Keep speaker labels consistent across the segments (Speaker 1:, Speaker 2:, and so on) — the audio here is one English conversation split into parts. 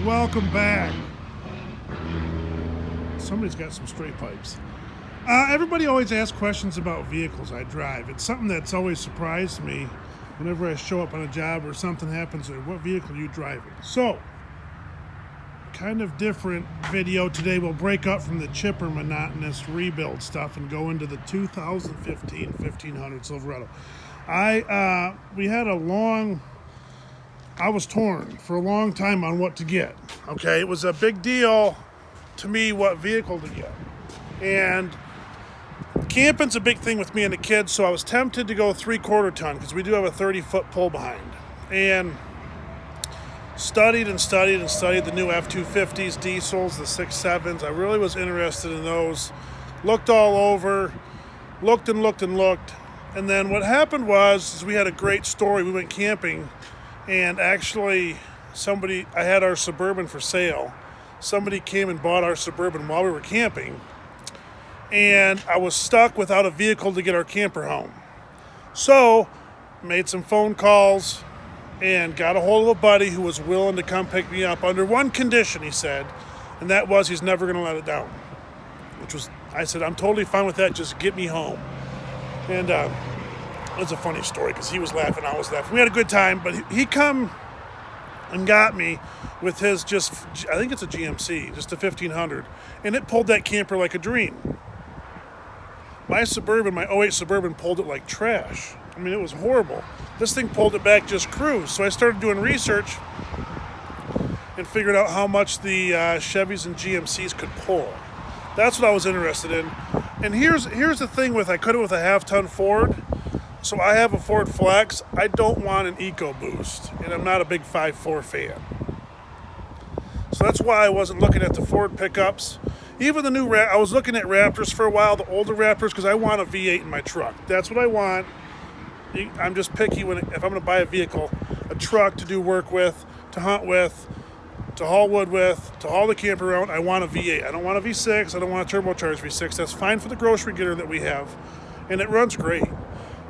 Speaker 1: welcome back. Somebody's got some straight pipes. Everybody always asks questions about vehicles I drive. It's something that's always surprised me whenever I show up on a job or something happens or what vehicle you driving. So, kind of different video today. We'll break up from the chipper monotonous rebuild stuff and go into the 2015 1500 Silverado. I was torn for a long time on what to get. Okay, it was a big deal to me what vehicle to get. And camping's a big thing with me and the kids, so I was tempted to go 3/4 ton because we do have a 30-foot pull behind. And studied the new F-250s, diesels, the 6.7s. I really was interested in those. Looked all over, looked. And then what happened was we had a great story. We went camping, and actually I had our Suburban for sale. Somebody came and bought our Suburban while we were camping, and I was stuck without a vehicle to get our camper home. So, made some phone calls and got a hold of a buddy who was willing to come pick me up under one condition, he said, and that was he's never going to let it down. I said, I'm totally fine with that, just get me home. And it's a funny story because he was laughing, I was laughing. We had a good time, but he come and got me with his I think it's a GMC, just a 1500, and it pulled that camper like a dream. My Suburban, my '08 Suburban, pulled it like trash. I mean, it was horrible. This thing pulled it back just cruise. So I started doing research and figured out how much the Chevys and GMCs could pull. That's what I was interested in. And here's the thing I could have with a half-ton Ford. So I have a Ford Flex. I don't want an EcoBoost, and I'm not a big 5.4 fan. So that's why I wasn't looking at the Ford pickups. Even the new I was looking at Raptors for a while, the older Raptors, because I want a V8 in my truck. That's what I want. I'm just picky if I'm going to buy a vehicle, a truck to do work with, to hunt with, to haul wood with, to haul the camper around. I want a V8. I don't want a V6. I don't want a turbocharged V6. That's fine for the grocery getter that we have, and it runs great.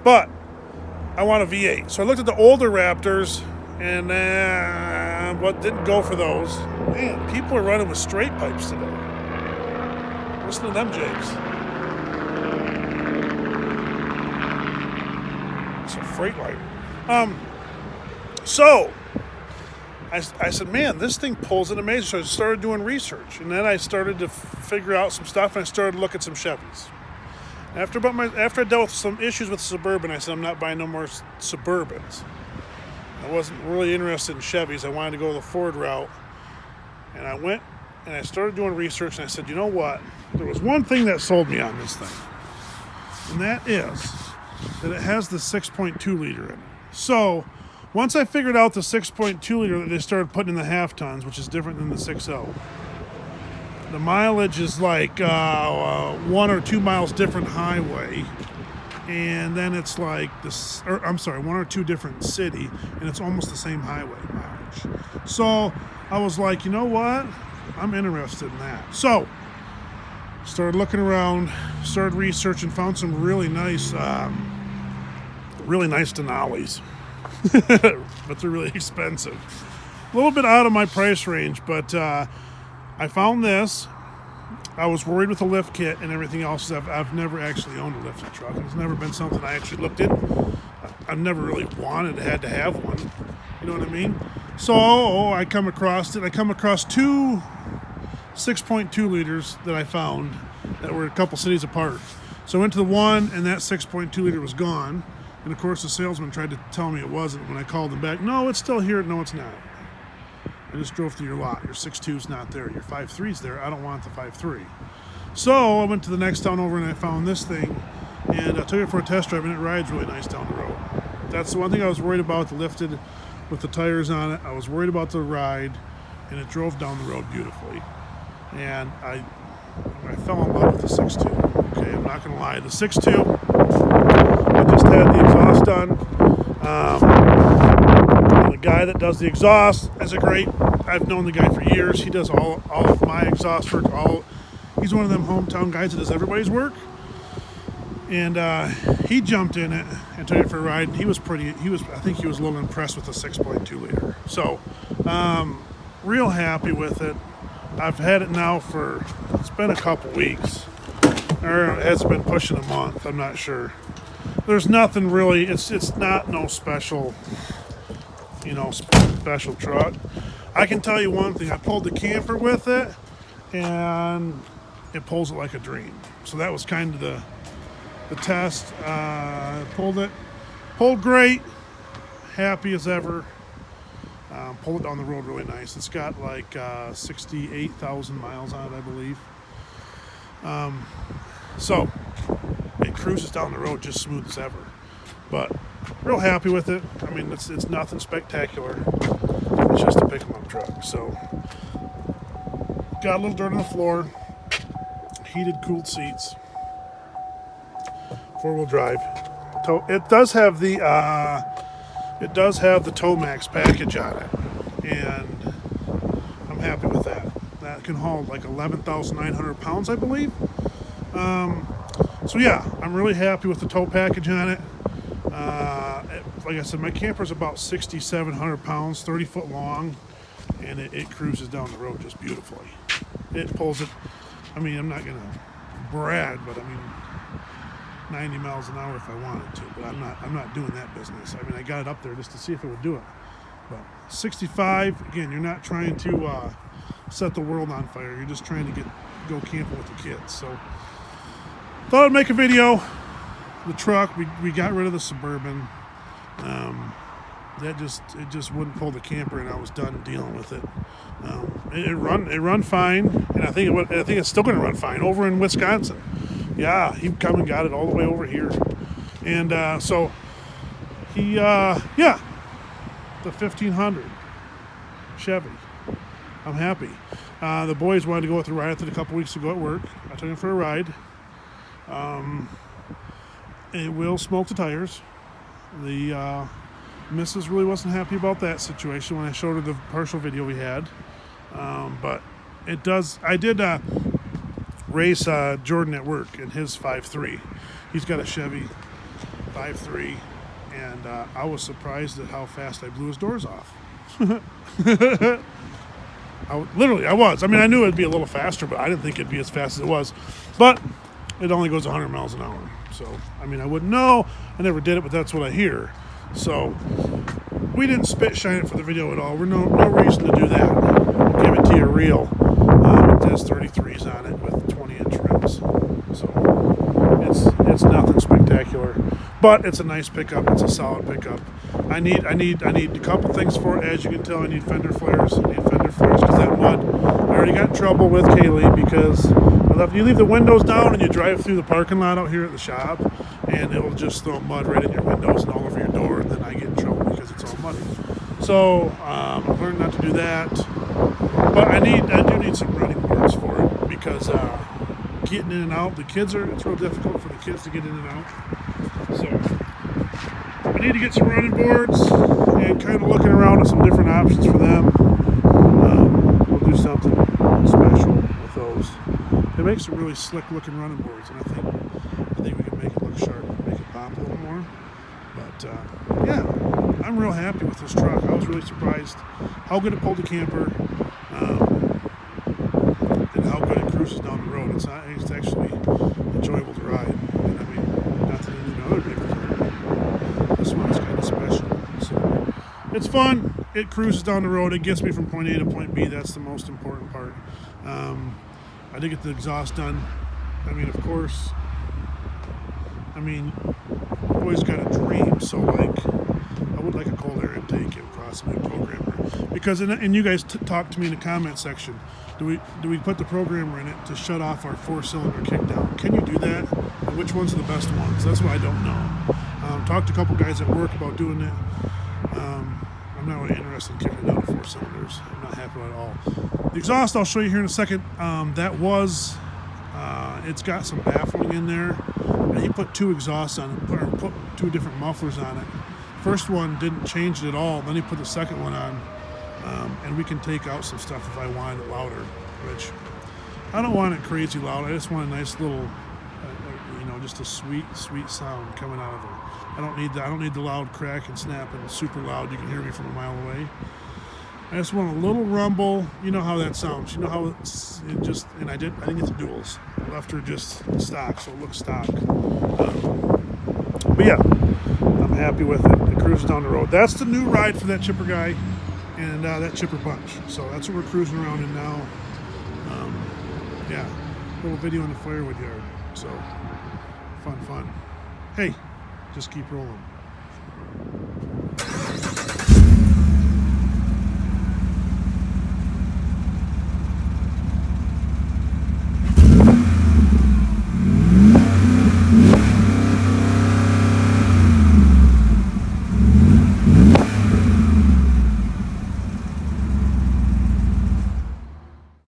Speaker 1: But I want a V8. So I looked at the older Raptors, and didn't go for those. Man, people are running with straight pipes today. Listen to them, James. It's a Freightliner. So I said, man, this thing pulls it amazing. So I started doing research, and then I started to figure out some stuff, and I started to look at some Chevys. After I dealt with some issues with the Suburban, I said, I'm not buying no more Suburbans. I wasn't really interested in Chevys. I wanted to go the Ford route. And I went and I started doing research, and I said, you know what? There was one thing that sold me on this thing. And that is that it has the 6.2 liter in it. So once I figured out the 6.2 liter that they started putting in the half tons, which is different than the 6.0, the mileage is like 1 or 2 miles different highway, and then it's like 1 or 2 different city, and it's almost the same highway mileage. So I was like, you know what? I'm interested in that. So started looking around, started researching, found some really nice Denali's, but they're really expensive. A little bit out of my price range, but I found this. I was worried with the lift kit and everything else. I've never actually owned a lifted truck. It's never been something I actually looked at. I've never really had to have one. You know what I mean? So I come across it. I come across 2 6.2 liters that I found that were a couple cities apart. So I went to the one, and that 6.2 liter was gone. And of course, the salesman tried to tell me it wasn't. When I called them back, no, it's still here. No, it's not. I just drove through your lot. Your 6.2's not there. Your 5.3's there. I don't want the 5.3. So I went to the next town over and I found this thing, and I took it for a test drive, and it rides really nice down the road. That's the one thing I was worried about, the lifted with the tires on it. I was worried about the ride, and it drove down the road beautifully. And I fell in love with the 6.2. Okay, I'm not going to lie. The 6.2, I just had the exhaust done. The guy that does the exhaust I've known the guy for years. He does all of my exhaust work. He's one of them hometown guys that does everybody's work. And he jumped in it and took it for a ride. And I think he was a little impressed with the 6.2 liter. So real happy with it. I've had it now for, it's been a couple weeks, or it has been pushing a month, I'm not sure. There's nothing really, it's not no special, special truck. I can tell you one thing, I pulled the camper with it, and it pulls it like a dream. So that was kind of the test. Pulled great, happy as ever. Pulled it down the road really nice. It's got like 68,000 miles on it, I believe. So it cruises down the road just smooth as ever. But real happy with it. I mean, it's nothing spectacular. It's just a pick 'em up truck. So got a little dirt on the floor, heated, cooled seats, 4-wheel drive. It does have the Tomax package on it, and I'm happy with that. That can haul like 11,900 pounds, I believe. So yeah, I'm really happy with the tow package on it. Like I said, my camper's about 6,700 pounds, 30 foot long, and it cruises down the road just beautifully. It pulls it. I mean, I'm not gonna brag, but I mean, 90 miles an hour if I wanted to, but I'm not doing that business. I mean, I got it up there just to see if it would do it. But 65, again, you're not trying to set the world on fire. You're just trying to go camping with the kids. So thought I'd make a video. The truck, we got rid of the Suburban. It just wouldn't pull the camper, and I was done dealing with it. It run fine, and I think it's still going to run fine over in Wisconsin. Yeah, he come and got it all the way over here, and so he the 1500 Chevy. I'm happy. The boys wanted to go with the ride. I did a couple weeks ago at work. I took him for a ride. It will smoke the tires. The missus really wasn't happy about that situation when I showed her the partial video we had. But it does. I did race Jordan at work in his 5.3. He's got a Chevy 5.3, and I was surprised at how fast I blew his doors off. I was. I mean, I knew it'd be a little faster, but I didn't think it'd be as fast as it was. But it only goes 100 miles an hour. So, I mean, I wouldn't know. I never did it, but that's what I hear. So, we didn't spit shine it for the video at all. We're no reason to do that. We'll give it to you real. It has 33s on it with 20-inch rims. So, it's nothing spectacular. But it's a nice pickup. It's a solid pickup. I need a couple things for it. As you can tell, I need fender flares. Because that mud, I already got in trouble with Kaylee because you leave the windows down and you drive through the parking lot out here at the shop, and it'll just throw mud right in your windows and all over your door, and then I get in trouble because it's all muddy. So I've learned not to do that. But I do need some running boards for it because getting in and out, it's real difficult for the kids to get in and out. So I need to get some running boards and kind of looking around at some different options for them. We'll do something special with those. They make some really slick looking running boards, and I think we can make it look sharp, make it pop a little more. But yeah, I'm real happy with this truck. I was really surprised how good it pulled the camper, and how good it cruises down the road. It's actually enjoyable to ride. And I mean, not that any other vehicles are, this one is kind of special. So it's fun. It cruises down the road. It gets me from point A to point B. That's the most important part. I did get the exhaust done. I mean, of course, boys got a dream, so like, I would like a cold air intake and possibly a programmer. Because, and you guys talked to me in the comment section, do we put the programmer in it to shut off our 4-cylinder kickdown? Can you do that? And which ones are the best ones? That's what I don't know. Talked to a couple guys at work about doing it. I'm not really interested in kicking down 4 cylinders. I'm not happy about it at all. The exhaust I'll show you here in a second. It's got some baffling in there. And he put 2 exhausts on it, put 2 different mufflers on it. First one didn't change it at all. Then he put the second one on, and we can take out some stuff if I wanted it louder, which I don't want it crazy loud. I just want a nice little, just a sweet sound coming out of it. I don't need the loud crack and snap and super loud. You can hear me from a mile away. I just want a little rumble. You know how that sounds. You know how it just, and I didn't get the duals. I left her just stock, so it looks stock. But yeah, I'm happy with it. It cruises down the road. That's the new ride for that chipper guy and that chipper bunch. So that's what we're cruising around in now. Yeah, little video in the firewood yard. So fun. Hey, just keep rolling.